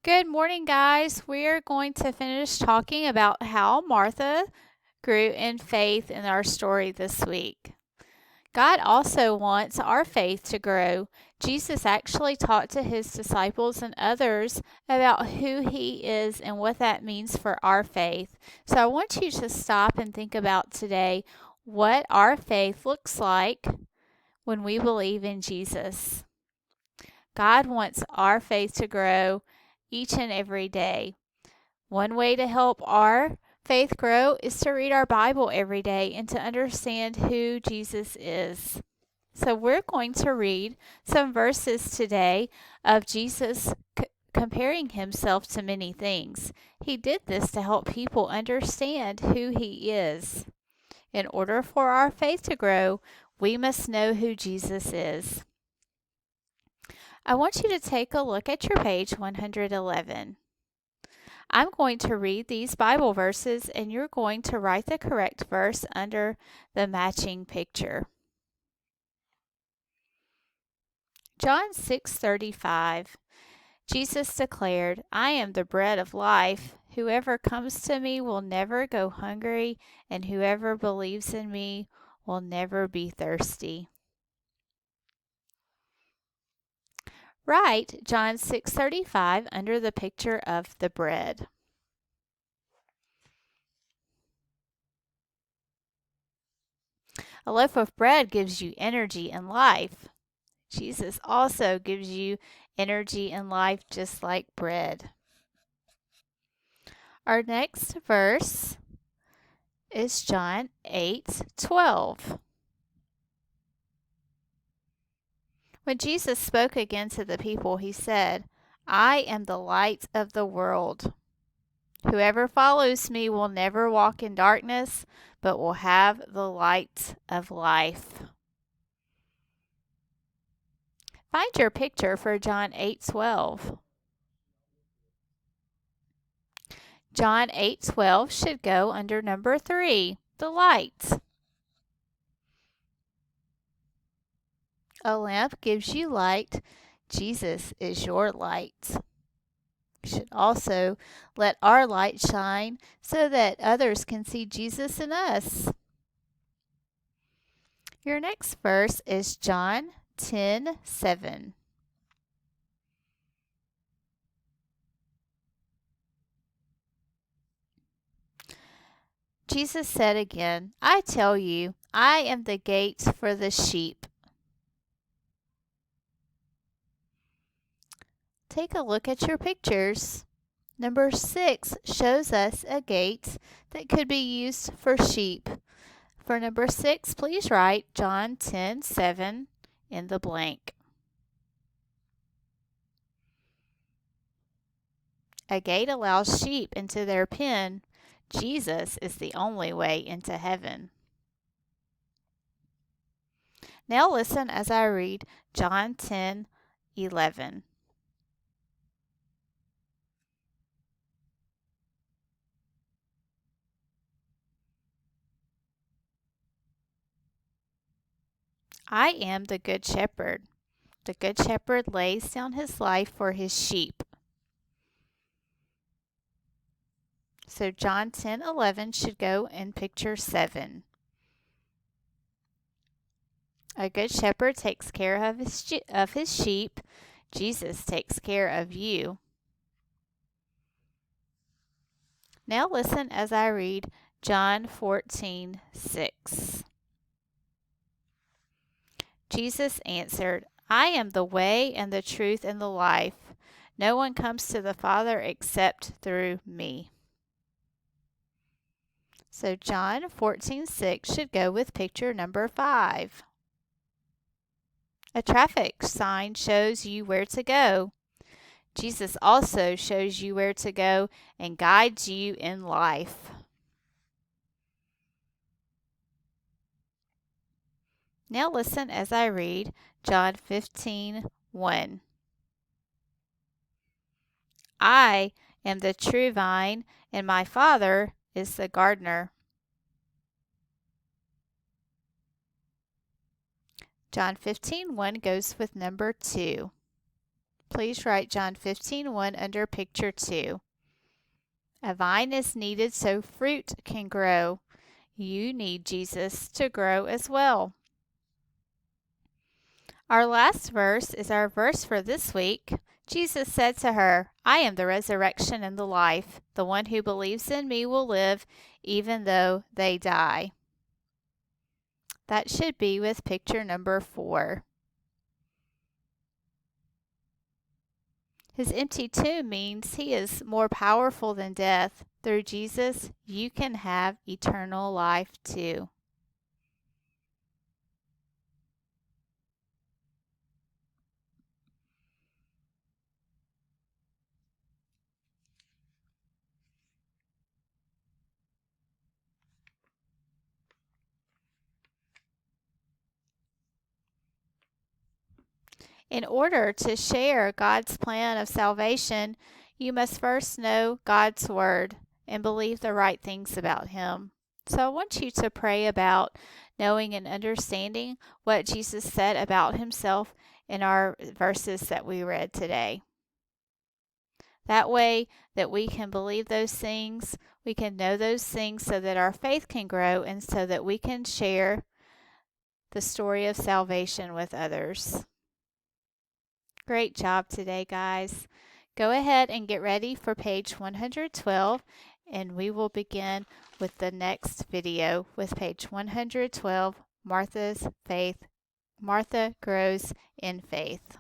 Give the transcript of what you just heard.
Good morning, guys. We are going to finish talking about how Martha grew in faith in our story this week. God also wants our faith to grow. Jesus actually talked to his disciples and others about who he is and what that means for our faith. So I want you to stop and think about today what our faith looks like when we believe in Jesus. God wants our faith to grow each and every day. One way to help our faith grow is to read our Bible every day and to understand who Jesus is. So we're going to read some verses today of Jesus comparing himself to many things. He did this to help people understand who he is. In order for our faith to grow, we must know who Jesus is. I want you to take a look at your page 111. I'm going to read these Bible verses and you're going to write the correct verse under the matching picture. John 6:35. Jesus declared, "I am the bread of life. Whoever comes to me will never go hungry, and whoever believes in me will never be thirsty." Write John 6:35 under the picture of the bread. A loaf of bread gives you energy and life. Jesus also gives you energy and life just like bread. Our next verse is John 8:12. When Jesus spoke again to the people, he said, "I am the light of the world. Whoever follows me will never walk in darkness, but will have the light of life." Find your picture for John 8:12. John 8:12 should go under number 3, the light. A lamp gives you light. Jesus is your light. We should also let our light shine so that others can see Jesus in us. Your next verse is John 10:7. Jesus said again, "I tell you, I am the gate for the sheep." Take a look at your pictures. Number 6 shows us a gate that could be used for sheep. For number 6, please write John 10:7 in the blank. A gate allows sheep into their pen. Jesus is the only way into heaven. Now listen as I read John 10:11. I am the good shepherd. The good shepherd lays down his life for his sheep. So John 10:11 should go in picture 7. A good shepherd takes care of his sheep. Jesus takes care of you. Now listen as I read John 14:6. Jesus answered, "I am the way and the truth and the life. No one comes to the Father except through me." So John 14:6 should go with picture number 5. A traffic sign shows you where to go. Jesus also shows you where to go and guides you in life. Now listen as I read John 15:1. I am the true vine, and my Father is the gardener. John 15:1 goes with number 2. please write John 15:1 under picture 2. A vine is needed so fruit can grow. You need Jesus to grow as well. Our last verse is our verse for this week. Jesus said to her, I am the resurrection and the life. The one who believes in me will live even though they die. That should be with picture number 4. His empty tomb means he is more powerful than death. Through Jesus, you can have eternal life too. In order to share God's plan of salvation, you must first know God's Word and believe the right things about Him. So I want you to pray about knowing and understanding what Jesus said about Himself in our verses that we read today. That way that we can believe those things, we can know those things so that our faith can grow and so that we can share the story of salvation with others. Great job today, guys. Go ahead and get ready for page 112, and we will begin with the next video with page 112, Martha grows in faith.